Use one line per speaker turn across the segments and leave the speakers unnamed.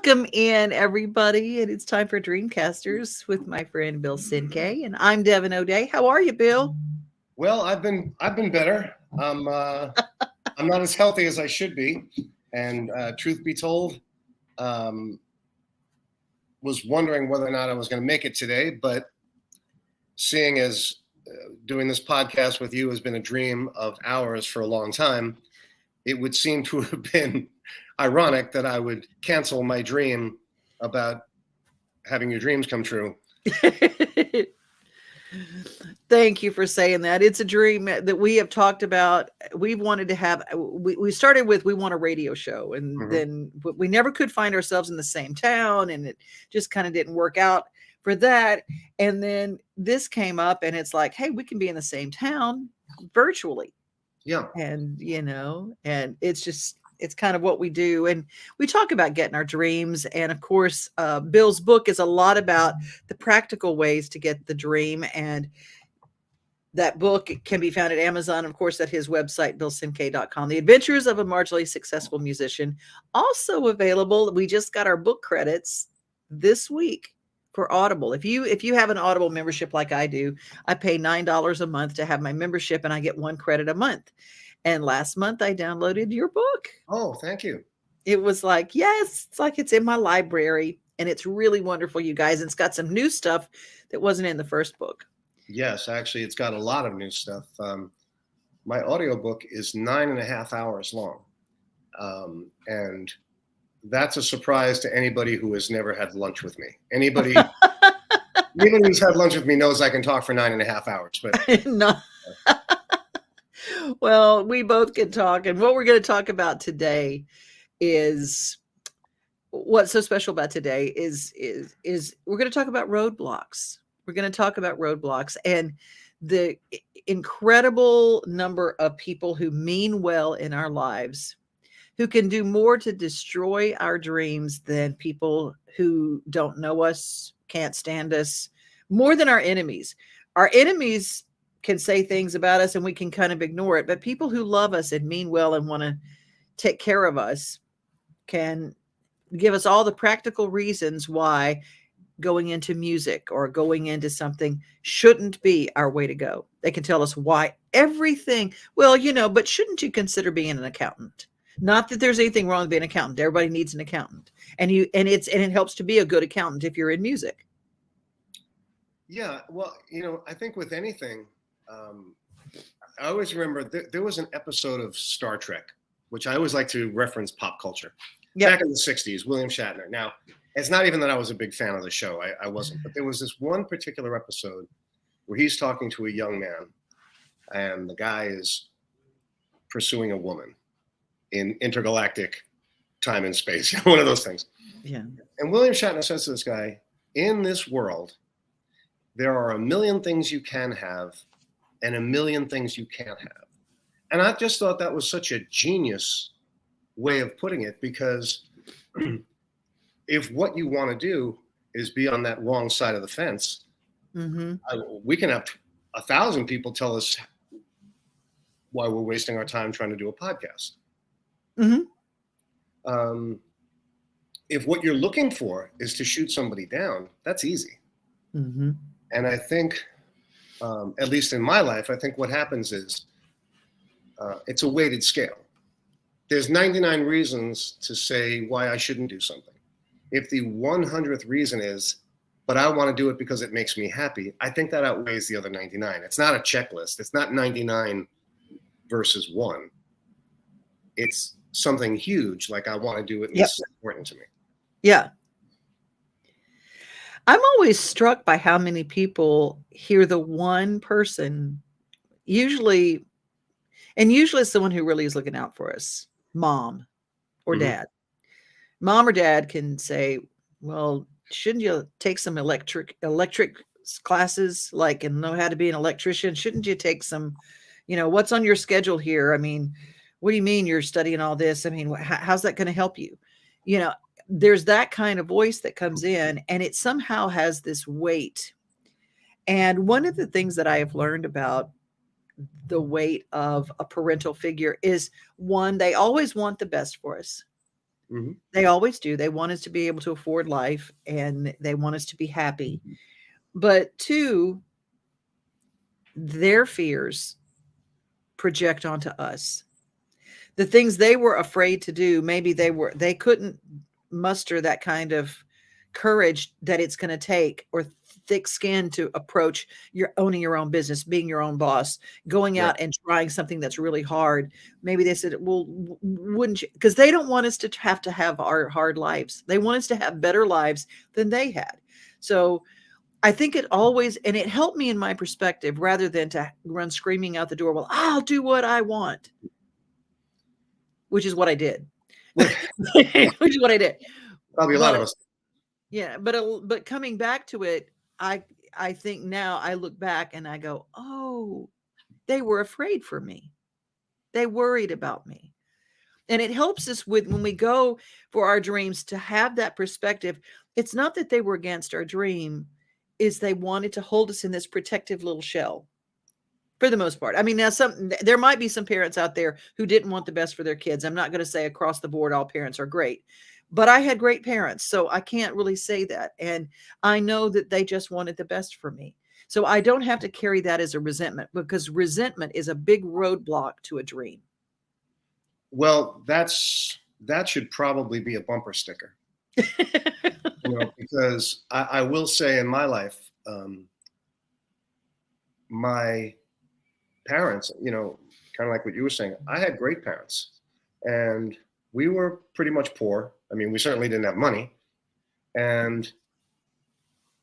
Welcome in, everybody. And it's time for Dreamcasters with my friend Bill Cinque. And I'm Devon O'Day. How are you, Bill?
Well, I've been better. I'm not as healthy as I should be, and truth be told, um, was wondering whether or not I was going to make it today. But seeing as doing this podcast with you has been a dream of ours for a long time, it would seem to have been ironic that I would cancel my dream about having your dreams come true.
Thank you for saying that. It's a dream that we have talked about. We've wanted to have, we started with, we want a radio show, and then we never could find ourselves in the same town, and it just kind of didn't work out for that. And then this came up, and it's like, hey, we can be in the same town virtually.
Yeah.
And, and it's kind of what we do. And we talk about getting our dreams. And of course, Bill's book is a lot about the practical ways to get the dream. And that book can be found at Amazon, of course, at his website, billcinque.com. The Adventures of a Marginally Successful Musician. Also available, we just got our book credits this week for Audible. If you have an Audible membership like I do, I pay $9 a month to have my membership, and I get 1 credit a month. And last month I downloaded your book.
Oh, thank you.
It was like, yes, it's like it's in my library, and it's really wonderful, you guys. And it's got some new stuff that wasn't in the first book.
Yes, actually, it's got a lot of new stuff. My audiobook is 9.5 hours long. And that's a surprise to anybody who has never had lunch with me. Anybody who's had lunch with me knows I can talk for 9.5 hours. But
no. Well, we both can talk. And what we're going to talk about today is what's so special about today is we're going to talk about roadblocks. We're going to talk about roadblocks and the incredible number of people who mean well in our lives, who can do more to destroy our dreams than people who don't know us, can't stand us, more than our enemies. Our enemies can say things about us and we can kind of ignore it. But people who love us and mean well and want to take care of us can give us all the practical reasons why going into music or going into something shouldn't be our way to go. They can tell us why everything, well, but shouldn't you consider being an accountant? Not that there's anything wrong with being an accountant. Everybody needs an accountant. And it helps to be a good accountant if you're in music.
Yeah, well, I think with anything, I always remember there was an episode of Star Trek, which I always like to reference pop culture. Yep. Back in the 60s, William Shatner. Now, it's not even that I was a big fan of the show. I wasn't. But there was this one particular episode where he's talking to a young man, and the guy is pursuing a woman in intergalactic time and space. One of those things.
Yeah.
And William Shatner says to this guy, in this world, there are a million things you can have and a million things you can't have. And I just thought that was such a genius way of putting it, because if what you want to do is be on that wrong side of the fence, we can have 1,000 people tell us why we're wasting our time trying to do a podcast. If what you're looking for is to shoot somebody down, that's easy. And I think, at least in my life, I think what happens is it's a weighted scale. There's 99 reasons to say why I shouldn't do something. If the 100th reason is, but I want to do it because it makes me happy, I think that outweighs the other 99. It's not a checklist. It's not 99 versus 1. It's something huge, like I want to do it, and it's important to me.
Yeah. I'm always struck by how many people hear the one person, usually it's someone who really is looking out for us, mom or dad. Mom or dad can say, well, shouldn't you take some electric classes, like, and know how to be an electrician? Shouldn't you take some, what's on your schedule here? I mean, what do you mean you're studying all this? I mean, how's that going to help you? There's that kind of voice that comes in, and it somehow has this weight. And one of the things that I have learned about the weight of a parental figure is, one, they always want the best for us.
Mm-hmm.
They always do. They want us to be able to afford life, and they want us to be happy. But two, their fears project onto us. The things they were afraid to do, maybe they couldn't muster that kind of courage that it's going to take, or thick skin to approach your owning your own business, being your own boss, going out and trying something that's really hard. Maybe they said, well, wouldn't you? Because they don't want us to have our hard lives. They want us to have better lives than they had. So I think it always, and it helped me in my perspective, rather than to run screaming out the door, well, I'll do what I want, which is what I did. Which is what I did.
Probably a lot of us.
Yeah, but coming back to it, I think now I look back and I go, oh, they were afraid for me. They worried about me. And it helps us with when we go for our dreams to have that perspective. It's not that they were against our dream, is they wanted to hold us in this protective little shell. For the most part. I mean, now there might be some parents out there who didn't want the best for their kids. I'm not going to say across the board all parents are great, but I had great parents, so I can't really say that. And I know that they just wanted the best for me. So I don't have to carry that as a resentment, because resentment is a big roadblock to a dream.
Well, that should probably be a bumper sticker. Because I will say in my life, my parents, kind of like what you were saying, I had great parents, and we were pretty much poor. I mean, we certainly didn't have money. And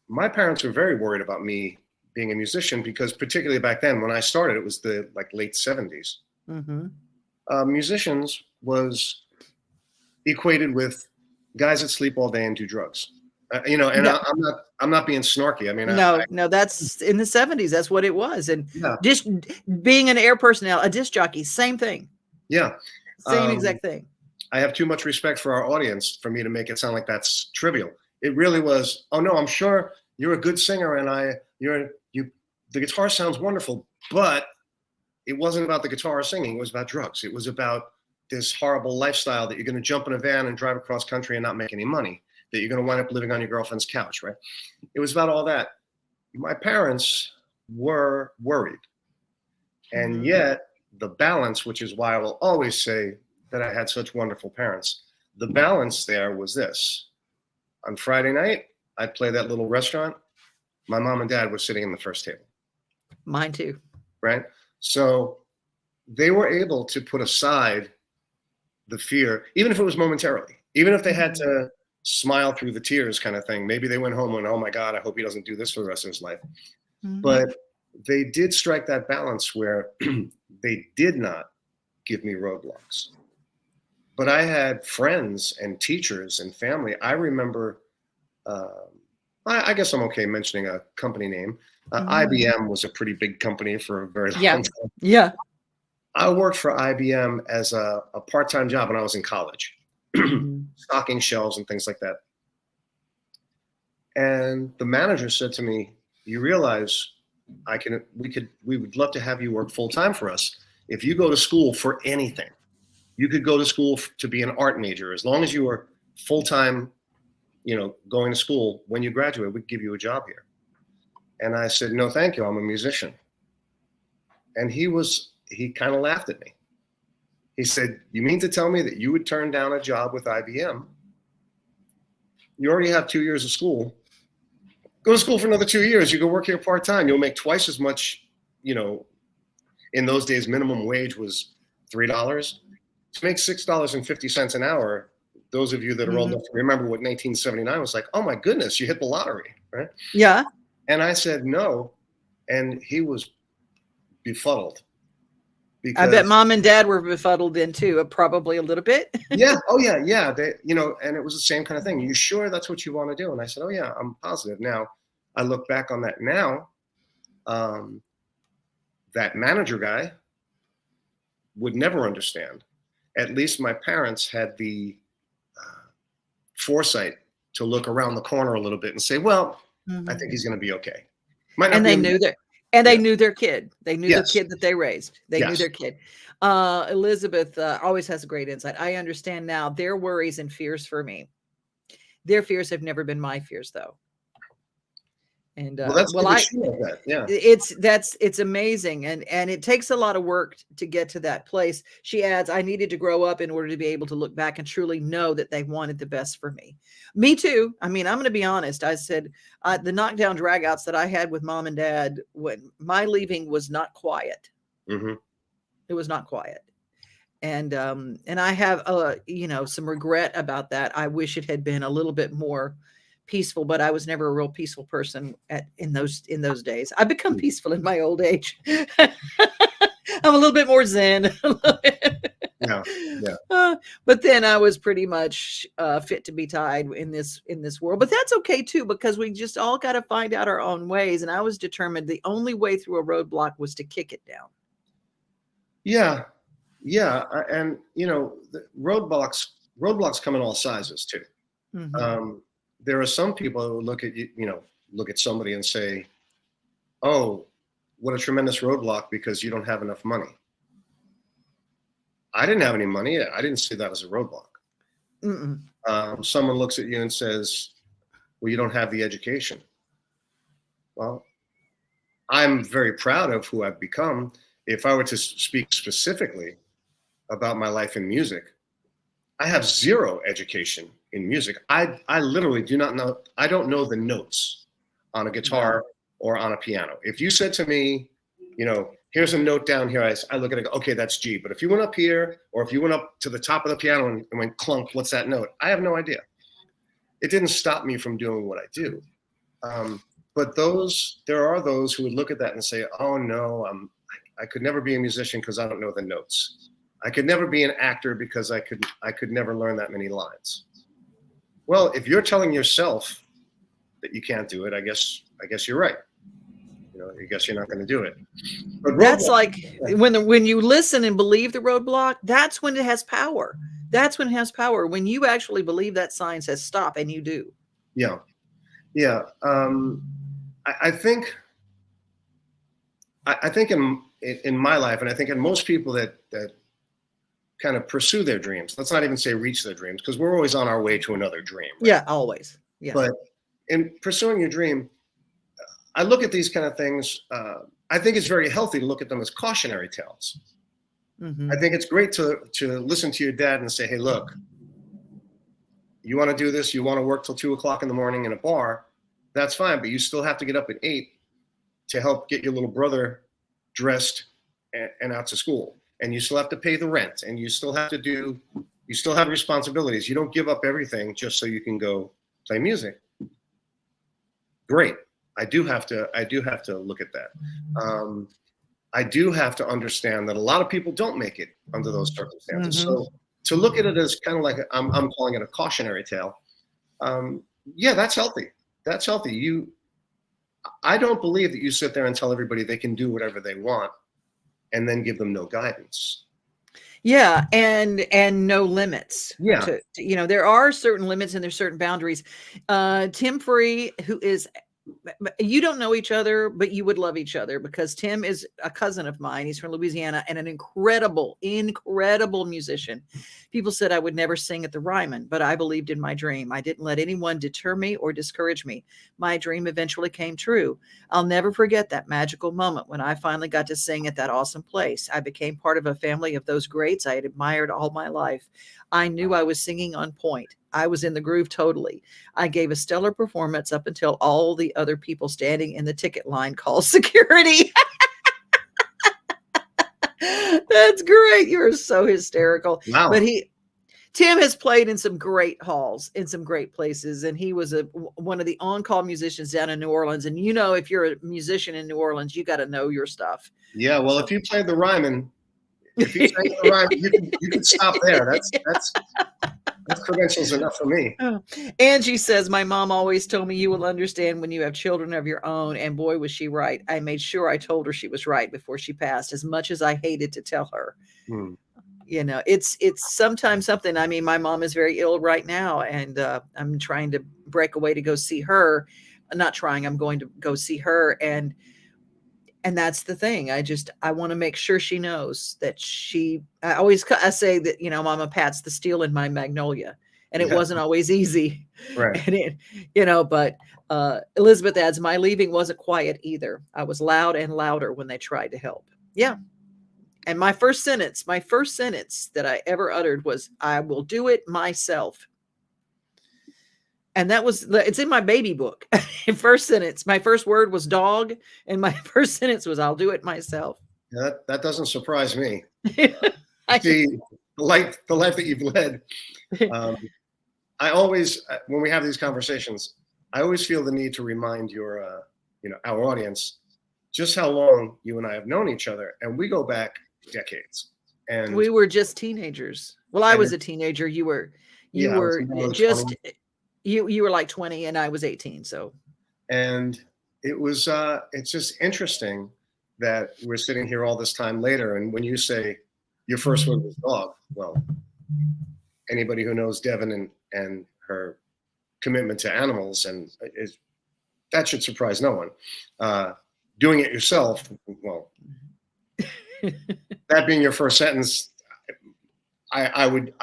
my parents were very worried about me being a musician, because particularly back then when I started, it was the late 70s.
Mm-hmm.
Musicians was equated with guys that sleep all day and do drugs. And no. I'm not being snarky. I mean,
no, that's in the 70s. That's what it was. And just being an air personnel, a disc jockey, same thing.
Yeah.
Same exact thing. I
have too much respect for our audience for me to make it sound like that's trivial. It really was. Oh no, I'm sure you're a good singer, and the guitar sounds wonderful, but it wasn't about the guitar or singing. It was about drugs. It was about this horrible lifestyle that you're going to jump in a van and drive across country and not make any money, that you're going to wind up living on your girlfriend's couch, right? It was about all that. My parents were worried. And yet the balance, which is why I will always say that I had such wonderful parents, the balance there was this. On Friday night, I'd play that little restaurant. My mom and dad were sitting in the first table.
Mine too.
Right? So they were able to put aside the fear, even if it was momentarily, even if they had to smile through the tears kind of thing. Maybe they went home and, oh my God, I hope he doesn't do this for the rest of his life. Mm-hmm. But they did strike that balance where they did not give me roadblocks. But I had friends and teachers and family. I remember, I guess I'm okay mentioning a company name. IBM was a pretty big company for a very long time.
Yeah.
I worked for IBM as a part-time job when I was in college, stocking shelves and things like that. And the manager said to me, you realize we would love to have you work full-time for us. If you go to school for anything, you could go to school to be an art major. As long as you were full-time, going to school, when you graduate, we'd give you a job here. And I said, no, thank you. I'm a musician. And he kind of laughed at me. He said, you mean to tell me that you would turn down a job with IBM? You already have 2 years of school. Go to school for another 2 years. You go work here part-time. You'll make twice as much, in those days, minimum wage was $3. To make $6.50 an hour, those of you that are old enough to remember what 1979 was like, oh my goodness, you hit the lottery, right?
Yeah. And
I said no, and he was befuddled.
I bet mom and dad were befuddled then too, probably a little bit.
Yeah. Oh yeah. Yeah. They, and it was the same kind of thing. You sure that's what you want to do? And I said, oh yeah, I'm positive. Now I look back on that now, that manager guy would never understand. At least my parents had the foresight to look around the corner a little bit and say, well, I think he's going to be okay.
And they knew that. And they knew their kid. They knew the
Yes.
kid that they raised. They knew
Yes.
their kid. Elizabeth always has a great insight. I understand now their worries and fears for me. Their fears have never been my fears, though. And
Well, that's good that she knows that. Yeah.
it's amazing, and it takes a lot of work to get to that place. She adds, I needed to grow up in order to be able to look back and truly know that they wanted the best for me. Me too. I mean, I'm going to be honest. I said the knockdown dragouts that I had with mom and dad when my leaving was not quiet.
Mm-hmm.
It was not quiet. And I have some regret about that. I wish it had been a little bit more peaceful, but I was never a real peaceful person in those days. I've become peaceful in my old age. I'm a little bit more zen.
Yeah.
But then I was pretty much fit to be tied in this world. But that's okay too, because we just all got to find out our own ways. And I was determined the only way through a roadblock was to kick it down.
Yeah. And the roadblocks come in all sizes too. Mm-hmm. There are some people who look at somebody and say, oh, what a tremendous roadblock because you don't have enough money. I didn't have any money. I didn't see that as a roadblock. Someone looks at you and says, well, you don't have the education. Well, I'm very proud of who I've become. If I were to speak specifically about my life in music, I have zero education in music. I literally do not know. I don't know the notes on a guitar or on a piano. If you said to me, here's a note down here, I look at it and go, okay, that's G. But if you went up here, or if you went up to the top of the piano and went clunk, what's that note? I have no idea. It didn't stop me from doing what I do. But there are those who would look at that and say, oh no, I could never be a musician because I don't know the notes. I could never be an actor because I could never learn that many lines. Well, if you're telling yourself that you can't do it, I guess you're right. I guess you're not going to do it. But
that's like when you listen and believe the roadblock, that's when it has power. That's when it has power. When you actually believe that sign says stop, and you do.
Yeah. I think in my life, and I think in most people that kind of pursue their dreams, let's not even say reach their dreams, because we're always on our way to another dream. Right?
Yeah, always. Yeah.
But in pursuing your dream, I look at these kind of things. I think it's very healthy to look at them as cautionary tales. Mm-hmm. I think it's great to listen to your dad and say, hey, look, you want to do this, you want to work till 2:00 in the morning in a bar, that's fine, but you still have to get up at 8 to help get your little brother dressed and out to school. And you still have to pay the rent, and you still have responsibilities. You don't give up everything just so you can go play music. Great. I do have to look at that. I do have to understand that a lot of people don't make it under those circumstances. Mm-hmm. So to look at it as kind of like I'm calling it a cautionary tale. That's healthy. That's healthy. I don't believe that you sit there and tell everybody they can do whatever they want and then give them no guidance.
Yeah, and no limits.
Yeah.
There are certain limits and there's certain boundaries. Tim Free, who is, you don't know each other, but you would love each other because Tim is a cousin of mine. He's from Louisiana and an incredible musician. People said I would never sing at the Ryman, but I believed in my dream. I didn't let anyone deter me or discourage me. My dream eventually came true. I'll never forget that magical moment when I finally got to sing at that awesome place. I became part of a family of those greats I had admired all my life. I knew I was singing on point. I was in the groove totally. I gave a stellar performance up until all the other people standing in the ticket line called security. That's great. You're so hysterical.
Wow.
But Tim has played in some great halls, in some great places, and he was one of the on-call musicians down in New Orleans. And if you're a musician in New Orleans, you got to know your stuff.
Yeah, well, if you played the Ryman, you can stop there. That's credentials enough for me.
Angie says, my mom always told me you will understand when you have children of your own. And boy, was she right. I made sure I told her she was right before she passed, as much as I hated to tell her. It's sometimes something. I mean, my mom is very ill right now, and I'm trying to break away to go see her. I'm not trying. I'm going to go see her. And And that's the thing. I want to make sure she knows that I say that, Mama Pat's the steel in my magnolia. And it wasn't always easy.
Right.
And but Elizabeth adds, my leaving wasn't quiet either. I was loud and louder when they tried to help. Yeah. And my first sentence that I ever uttered was, I will do it myself. And it's in my baby book. First sentence, my first word was dog. And my first sentence was, I'll do it myself.
Yeah, that doesn't surprise me. See, the life that you've led. I always, when we have these conversations, I always feel the need to remind our audience just how long you and I have known each other. And we go back decades. And
we were just teenagers. Well, I was a teenager. You were just, you were like 20 and I was 18. So,
and it was, it's just interesting that we're sitting here all this time later. And when you say your first word was dog, well, anybody who knows Devon and her commitment to animals that should surprise no one. Doing it yourself, well, that being your first sentence, I would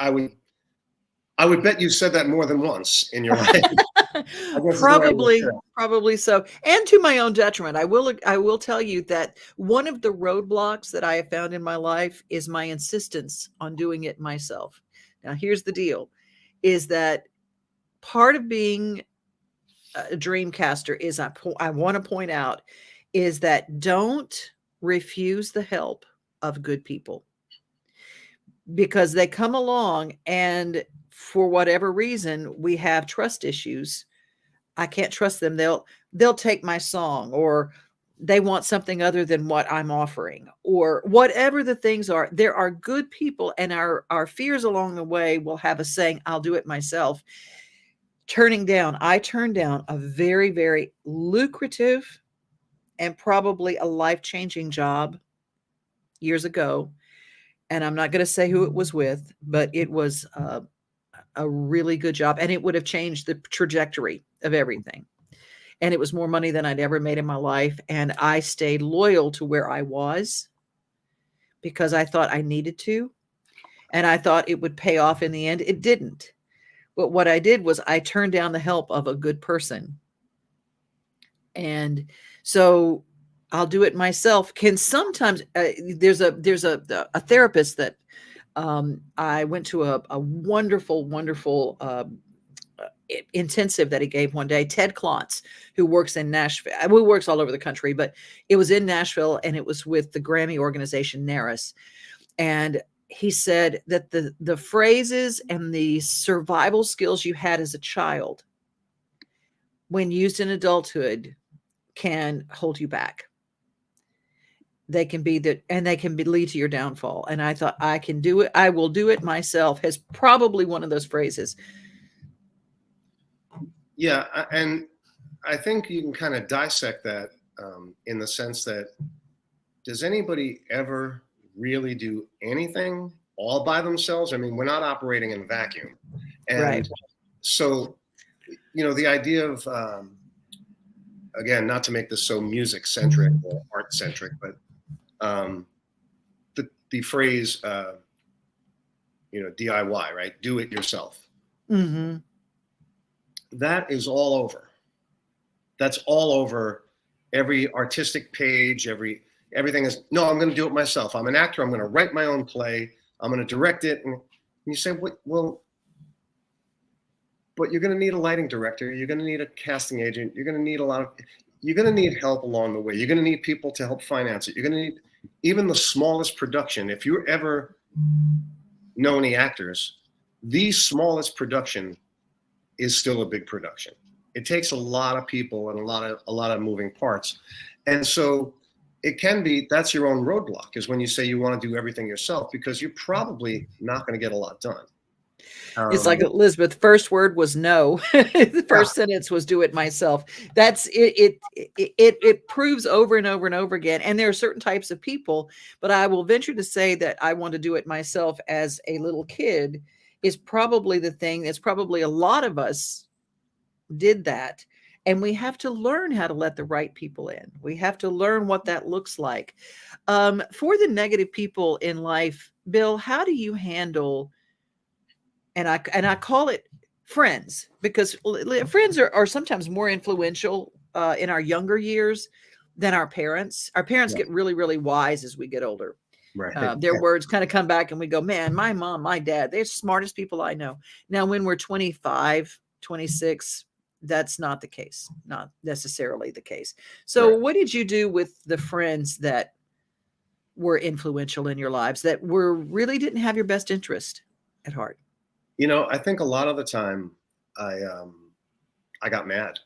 bet you said that more than once in your life.
Probably so. And to my own detriment, I will tell you that one of the roadblocks that I have found in my life is my insistence on doing it myself. Now, here's the deal, is that part of being a Dreamcaster is I want to point out is that don't refuse the help of good people, because they come along and for whatever reason, we have trust issues. I can't trust them. They'll take my song, or they want something other than what I'm offering, or whatever the things are. There are good people, and our fears along the way will have us saying, I'll do it myself. I turned down a very, very lucrative and probably a life-changing job years ago. And I'm not going to say who it was with, but it was a really good job, and it would have changed the trajectory of everything. And it was more money than I'd ever made in my life. And I stayed loyal to where I was because I thought I needed to. And I thought it would pay off in the end. It didn't. But what I did was I turned down the help of a good person. And so I'll do it myself. Can sometimes there's a therapist that I went to a wonderful intensive that he gave one day, Ted Klontz, who works in Nashville. Who works all over the country, but it was in Nashville, and it was with the Grammy organization NARAS. And he said that the phrases and the survival skills you had as a child, when used in adulthood, can hold you back. They can be lead to your downfall. And I thought, I can do it. I will do it myself, has probably one of those phrases.
Yeah. And I think you can kind of dissect that in the sense that, does anybody ever really do anything all by themselves? I mean, we're not operating in a vacuum. And
right.
So, the idea of, again, not to make this so music centric or art centric, but the phrase, DIY, right? Do it yourself.
Mm-hmm.
That is all over. That's all over every artistic page, everything is, no, I'm going to do it myself. I'm an actor. I'm going to write my own play. I'm going to direct it. And you say, well, but you're going to need a lighting director. You're going to need a casting agent. You're going to need help along the way. You're going to need people to help finance it. You're going to need even the smallest production. If you ever know any actors, the smallest production is still a big production. It takes a lot of people and a lot of moving parts. And so it can be, that's your own roadblock, is when you say you want to do everything yourself, because you're probably not going to get a lot done.
It's like Elizabeth, first word was no. The first sentence was do it myself. That's it. It proves over and over and over again. And there are certain types of people, but I will venture to say that I want to do it myself as a little kid is probably the thing. That's probably a lot of us did that. And we have to learn how to let the right people in. We have to learn what that looks like. For the negative people in life, Bill, how do you handle, and I call it friends, because friends are sometimes more influential in our younger years than our parents. Our parents
Yeah.
get really, really wise as we get older.
Right.
Their words kind of come back and we go, man, my mom, my dad, they're the smartest people I know. Now, when we're 25, 26, that's not the case, not necessarily the case. So
Right.
what did you do with the friends that were influential in your lives that were really didn't have your best interest at heart?
I think a lot of the time I got mad,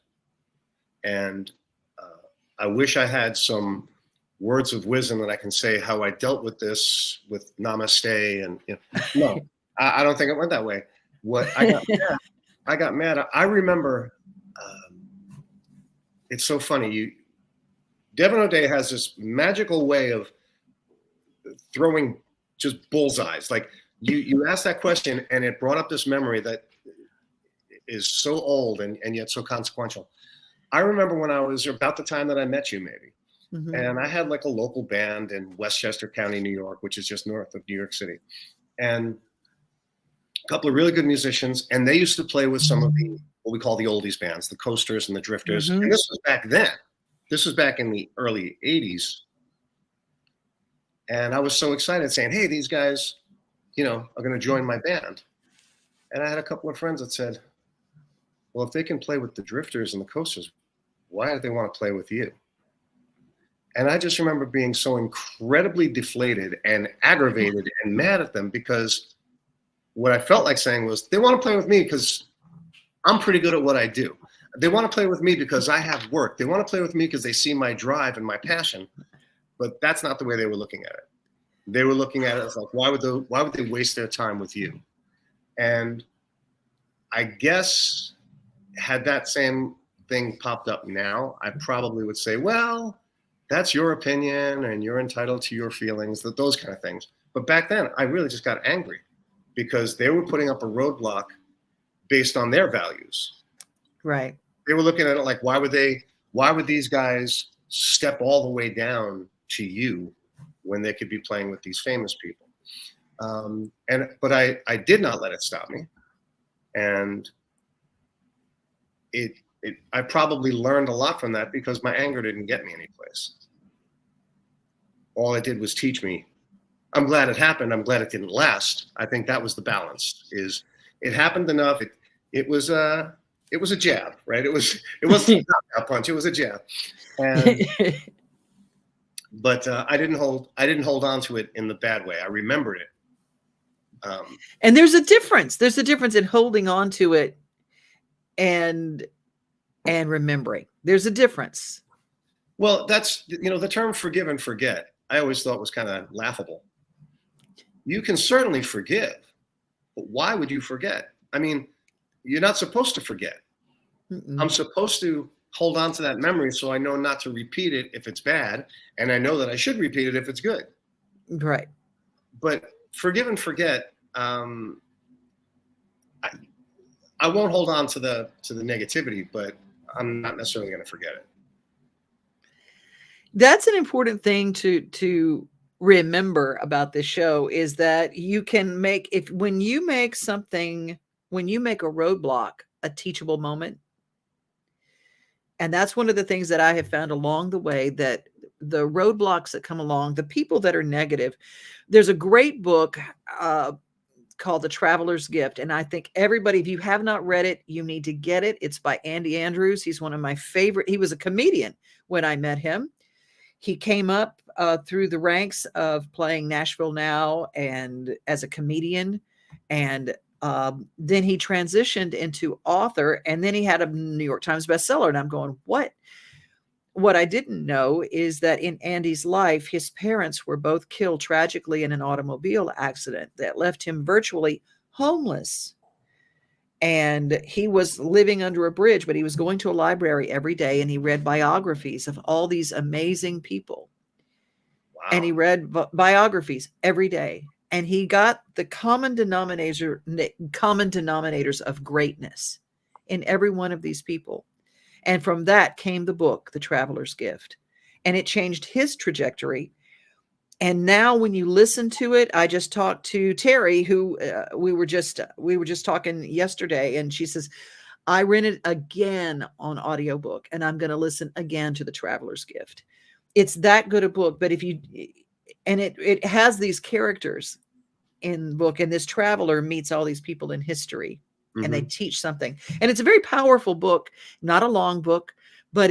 and I wish I had some words of wisdom that I can say how I dealt with this with namaste. And no, I don't think it went that way. What I got mad. I remember. It's so funny. Devon O'Day has this magical way of throwing just bullseyes. Like you asked that question, and it brought up this memory that is so old and yet so consequential. I remember when I was about the time that I met you, maybe. Mm-hmm. And I had like a local band in Westchester County, New York, which is just north of New York City. And a couple of really good musicians. And they used to play with some of the, what we call the oldies bands, the Coasters and the Drifters. Mm-hmm. And this was back then. This was back in the early 80s. And I was so excited saying, hey, these guys, are going to join my band. And I had a couple of friends that said, well, if they can play with the Drifters and the Coasters, why do they want to play with you? And I just remember being so incredibly deflated and aggravated and mad at them, because what I felt like saying was, they want to play with me because I'm pretty good at what I do. They want to play with me because I have work. They want to play with me because they see my drive and my passion. But that's not the way they were looking at it. They were looking at it as like, why would they waste their time with you? And I guess had that same thing popped up now, I probably would say, well, that's your opinion and you're entitled to your feelings, those kind of things. But back then, I really just got angry because they were putting up a roadblock based on their values.
Right.
They were looking at it like, why would these guys step all the way down to you when they could be playing with these famous people? But I did not let it stop me. And I probably learned a lot from that because my anger didn't get me anyplace. All it did was teach me. I'm glad it happened. I'm glad it didn't last. I think that was the balance. Is it happened enough? It was a jab, right? It wasn't a punch. It was a jab. And, but I didn't hold on to it in the bad way. I remembered it.
And there's a difference. There's a difference in holding on to it and remembering. There's a difference.
Well, that's, the term forgive and forget, I always thought was kind of laughable. You can certainly forgive, but why would you forget? I mean, you're not supposed to forget. Mm-mm. I'm supposed to hold on to that memory so I know not to repeat it if it's bad, and I know that I should repeat it if it's good.
Right.
But forgive and forget, I won't hold on to the negativity, but I'm not necessarily going to forget it.
That's an important thing to remember about this show, is that you can make, when you make a roadblock a teachable moment. And that's one of the things that I have found along the way, that the roadblocks that come along, the people that are negative, there's a great book called The Traveler's Gift. And I think everybody, if you have not read it, you need to get it. It's by Andy Andrews. He's one of my favorite. He was a comedian when I met him. He came up through the ranks of playing Nashville Now and as a comedian. And then he transitioned into author, and then he had a New York Times bestseller. And I'm going, what? What I didn't know is that in Andy's life, his parents were both killed tragically in an automobile accident that left him virtually homeless. And he was living under a bridge, but he was going to a library every day, and he read biographies of all these amazing people. Wow. And he read biographies every day. And he got the common denominators of greatness in every one of these people. And from that came the book, The Traveler's Gift. And it changed his trajectory. And now when you listen to it, I just talked to Terry, who we were just talking yesterday, and she says, I rented again on audiobook, and I'm going to listen again to The Traveler's Gift. It's that good a book. But it has these characters in the book, and this traveler meets all these people in history, and they teach something. And it's a very powerful book, not a long book, but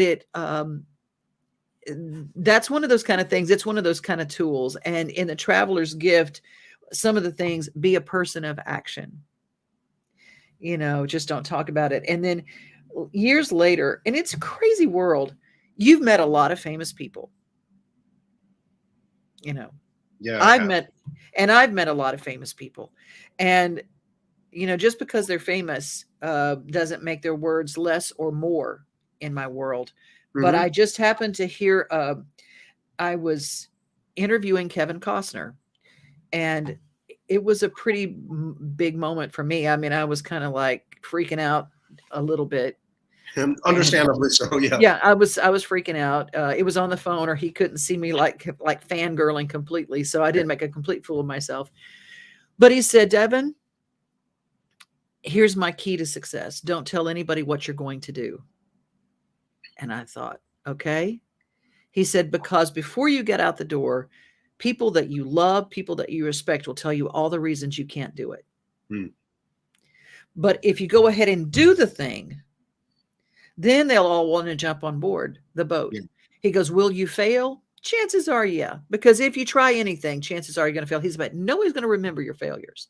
that's one of those kind of things. It's one of those kind of tools. And in The Traveler's Gift, some of the things, be a person of action, just don't talk about it. And then years later, and it's a crazy world, you've met a lot of famous people,
Yeah,
I've met a lot of famous people, and just because they're famous doesn't make their words less or more in my world. But I just happened to hear, I was interviewing Kevin Costner, and it was a pretty big moment for me. I mean, I was kind of like freaking out a little bit.
Understandably so, yeah.
Yeah, I was freaking out. It was on the phone, or he couldn't see me like fangirling completely. So I didn't make a complete fool of myself. But he said, Devon, here's my key to success. Don't tell anybody what you're going to do. And I thought, okay. He said, because before you get out the door, people that you love, people that you respect will tell you all the reasons you can't do it. But if you go ahead and do the thing, then they'll all want to jump on board the boat. Yeah. He goes, will you fail? Chances are, yeah. Because if you try anything, chances are you're going to fail. He's about, nobody's going to remember your failures.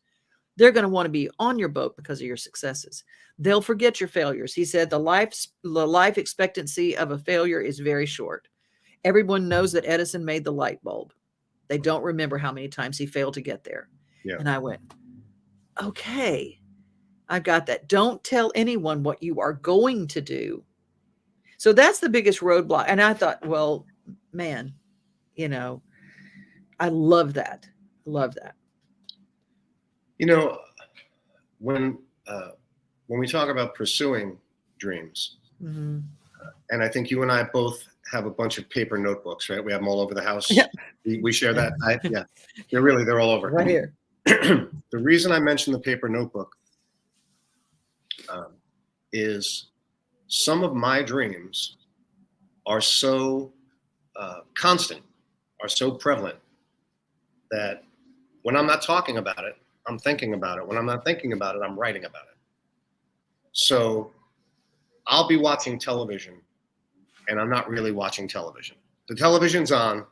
They're going to want to be on your boat because of your successes. They'll forget your failures. He said the life expectancy of a failure is very short. Everyone knows that Edison made the light bulb. They don't remember how many times he failed to get there. Yeah. And I went, okay, I got that. Don't tell anyone what you are going to do. So that's the biggest roadblock. And I thought, well, man, I love that. Love that.
When we talk about pursuing dreams, and I think you and I both have a bunch of paper notebooks, right? We have them all over the house. Yeah. We share that. Yeah, they're all over.
Right here.
The reason I mentioned the paper notebook is some of my dreams are so constant, are so prevalent that when I'm not talking about it, I'm thinking about it. When I'm not thinking about it, I'm writing about it. So I'll be watching television and I'm not really watching television. The television's on.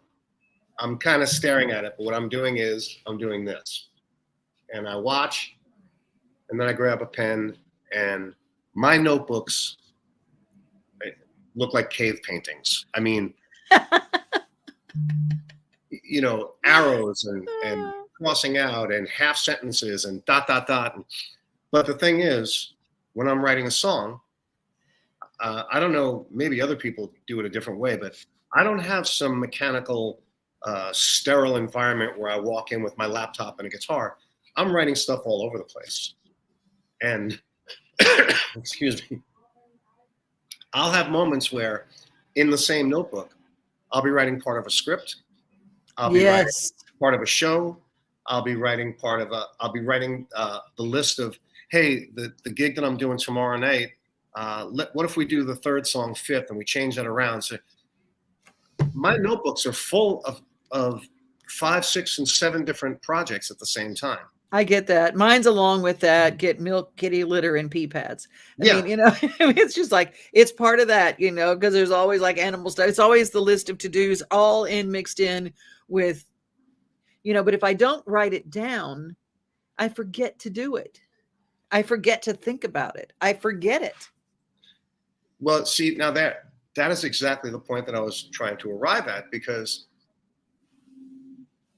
I'm kind of staring at it, but what I'm doing is I'm doing this. And I watch, and then I grab a pen, and my notebooks look like cave paintings. I mean, arrows and crossing out and half sentences and ... But the thing is, when I'm writing a song, I don't know, maybe other people do it a different way, but I don't have some mechanical, sterile environment where I walk in with my laptop and a guitar. I'm writing stuff all over the place. And, excuse me, I'll have moments where in the same notebook, I'll be writing part of a script. I'll be writing part of a show. I'll be writing the list of, hey, the gig that I'm doing tomorrow night, what if we do the third song fifth and we change that around? So my notebooks are full of 5, 6, and 7 different projects at the same time.
I get that. Mine's along with that. Get milk, kitty litter, and pee pads. I mean, it's just like, it's part of that, because there's always like animal stuff. It's always the list of to-dos all mixed in with, but if I don't write it down, I forget to do it. I forget to think about it. I forget it.
Well, see, now that is exactly the point that I was trying to arrive at, because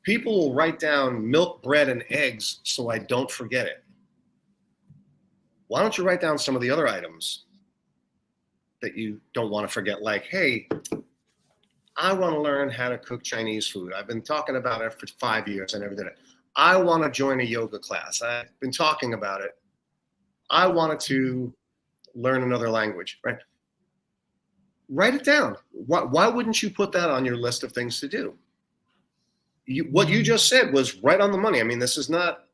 people will write down milk, bread, and eggs so I don't forget it. Why don't you write down some of the other items that you don't want to forget? Like, hey, I want to learn how to cook Chinese food. I've been talking about it for 5 years. I never did it. I want to join a yoga class. I've been talking about it. I wanted to learn another language, right? write it down. Why wouldn't you put that on your list of things to do? What you just said was right on the money. I mean, this is not,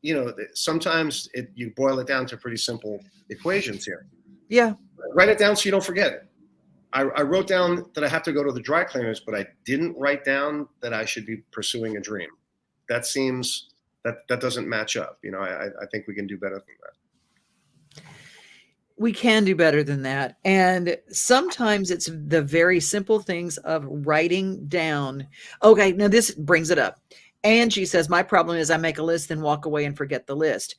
sometimes you boil it down to pretty simple equations here.
Yeah.
Write it down so you don't forget it. I wrote down that I have to go to the dry cleaners, but I didn't write down that I should be pursuing a dream. That seems, that doesn't match up. I think we can do better than that.
We can do better than that. And sometimes it's the very simple things of writing down. Okay, now this brings it up. Angie says, my problem is I make a list, then walk away and forget the list.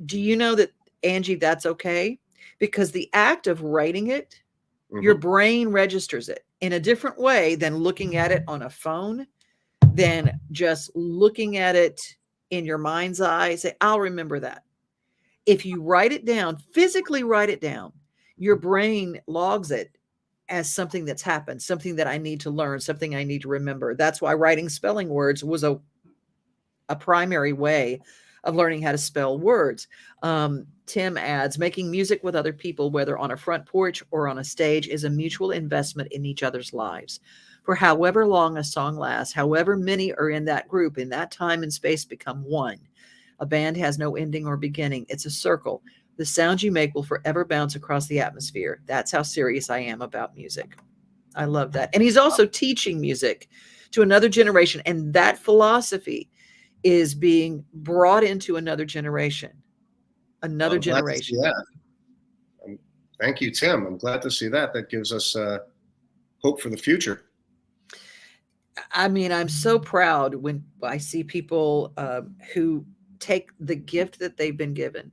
Do you know that, Angie, that's okay? Because the act of writing it, your brain registers it in a different way than looking at it on a phone, than just looking at it in your mind's eye. Say, I'll remember that. If you write it down, physically write it down, your brain logs it as something that's happened, something that I need to learn, something I need to remember. That's why writing spelling words was a primary way of learning how to spell words. Tim adds, making music with other people, whether on a front porch or on a stage, is a mutual investment in each other's lives. For however long a song lasts, however many are in that group, in that time and space become one. A band has no ending or beginning. It's a circle. The sound you make will forever bounce across the atmosphere. That's how serious I am about music. I love that. And he's also teaching music to another generation. And that philosophy is being brought into another generation. Another generation.
Thank you, Tim. I'm glad to see that. That gives us hope for the future.
I mean, I'm so proud when I see people who take the gift that they've been given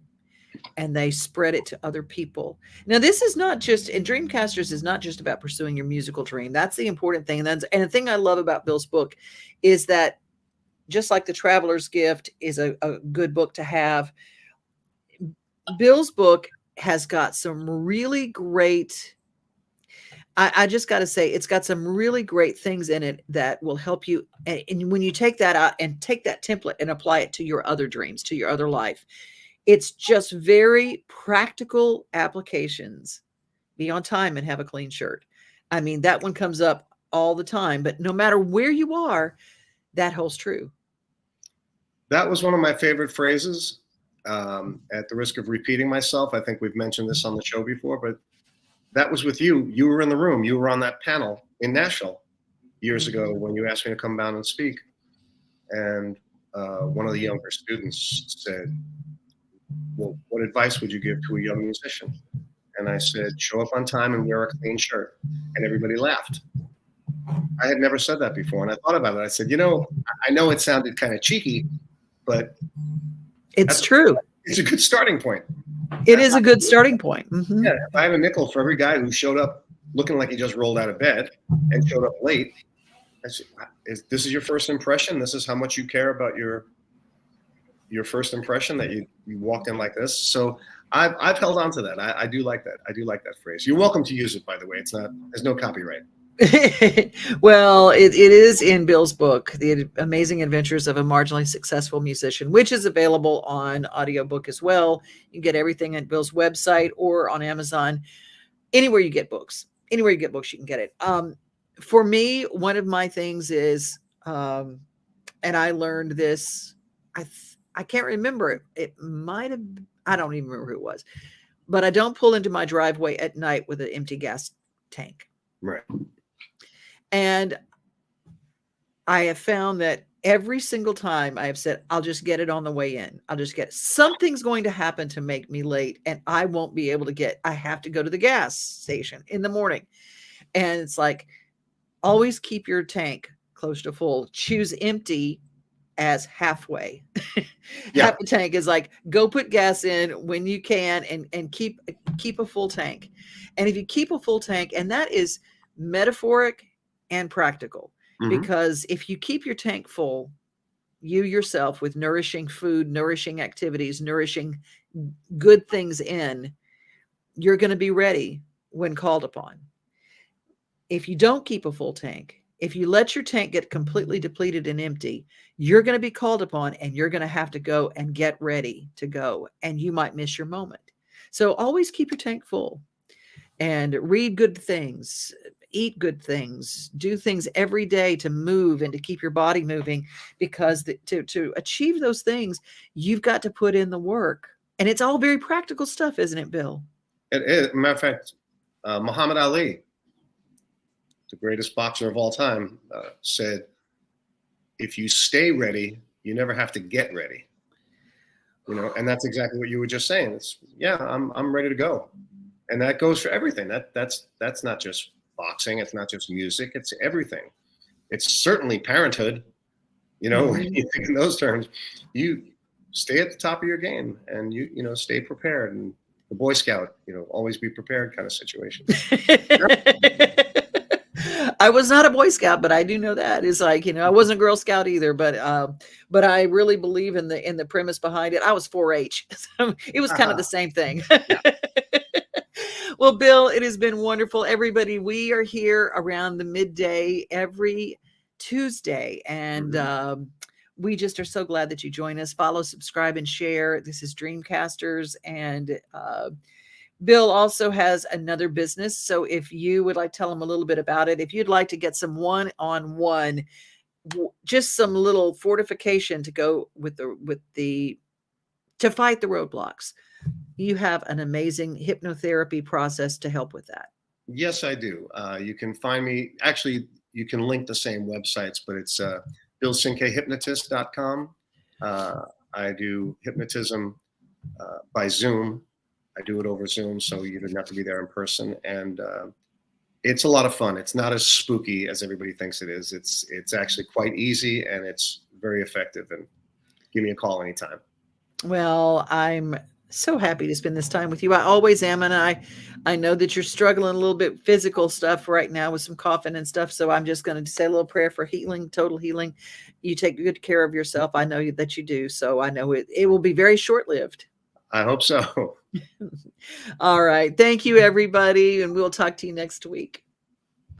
and they spread it to other people. Now, this is not just, and Dreamcasters is not just about pursuing your musical dream. That's the important thing. And the thing I love about Bill's book is that just like The Traveler's Gift is a good book to have, Bill's book has got some really great, I just got to say, it's got some really great things in it that will help you. And when you take that out and take that template and apply it to your other dreams, to your other life, it's just very practical applications. Be on time and have a clean shirt. I mean, that one comes up all the time, but no matter where you are, that holds true.
That was one of my favorite phrases. At the risk of repeating myself, I think we've mentioned this on the show before, but that was with you. You were in the room. You were on that panel in Nashville years ago when you asked me to come down and speak. And one of the younger students said, well, what advice would you give to a young musician? And I said, show up on time and wear a clean shirt. And everybody laughed. I had never said that before. And I thought about it. I said, I know it sounded kind of cheeky, but
it's true.
It's a good starting point.
It is a good starting point.
Yeah, if I had a nickel for every guy who showed up looking like he just rolled out of bed and showed up late, I said, this is your first impression? This is how much you care about your first impression, that you walked in like this? So I've held on to that. I do like that. I do like that phrase. You're welcome to use it, by the way. There's no copyright.
Well, it is in Bill's book, The Amazing Adventures of a Marginally Successful Musician, which is available on audiobook as well. You can get everything at Bill's website or on Amazon. Anywhere you get books, you can get it. For me, one of my things is, and I learned this, I can't remember it. It might have, I don't even remember who it was, but I don't pull into my driveway at night with an empty gas tank.
Right.
And I have found that every single time I have said, I'll just get it on the way in. Something's going to happen to make me late and I won't be able to I have to go to the gas station in the morning. And it's like, always keep your tank close to full. Choose empty as halfway. Yeah. Half the tank is like, go put gas in when you can and keep a full tank. And if you keep a full tank, and that is metaphoric and practical, because if you keep your tank full, you yourself, with nourishing food, nourishing activities, nourishing good things in, you're going to be ready when called upon. If you don't keep a full tank, if you let your tank get completely depleted and empty, you're going to be called upon and you're going to have to go and get ready to go, and you might miss your moment. So always keep your tank full and read good things. eat good things, do things every day to move and to keep your body moving, because to achieve those things, you've got to put in the work. And it's all very practical stuff, isn't it, Bill?
It is. Matter of fact, Muhammad Ali, the greatest boxer of all time, said, if you stay ready, you never have to get ready. You know, and that's exactly what you were just saying. It's, yeah, I'm ready to go. And that goes for everything. That's not just boxing. It's not just music. It's everything. It's certainly parenthood. You know, when you think in those terms, you stay at the top of your game, and you know, stay prepared. And the Boy Scout, you know, always be prepared kind of situation.
I was not a Boy Scout, but I do know that is like, you know, I wasn't Girl Scout either, but I really believe in the premise behind it. I was 4-H, so it was kind of the same thing. Well, Bill, it has been wonderful. Everybody, we are here around the midday every Tuesday, and we just are so glad that you join us. Follow, subscribe, and share. This is Dreamcasters, and Bill also has another business. So if you would like to tell him a little bit about it, if you'd like to get some one-on-one, just some little fortification to go with the to fight the roadblocks, you have an amazing hypnotherapy process to help with that.
Yes, I do. You can find me. Actually, you can link the same websites, but it's BillCinqueHypnotist.com. I do hypnotism by Zoom. I do it over Zoom, so you don't have to be there in person. And it's a lot of fun. It's not as spooky as everybody thinks it is. It's actually quite easy, and it's very effective. And give me a call anytime.
Well, I'm so happy to spend this time with you. I always am. And I know that you're struggling a little bit physical stuff right now with some coughing and stuff. So I'm just going to say a little prayer for healing, total healing. You take good care of yourself. I know that you do. So I know it will be very short-lived.
I hope so.
All right. Thank you, everybody. And we'll talk to you next week.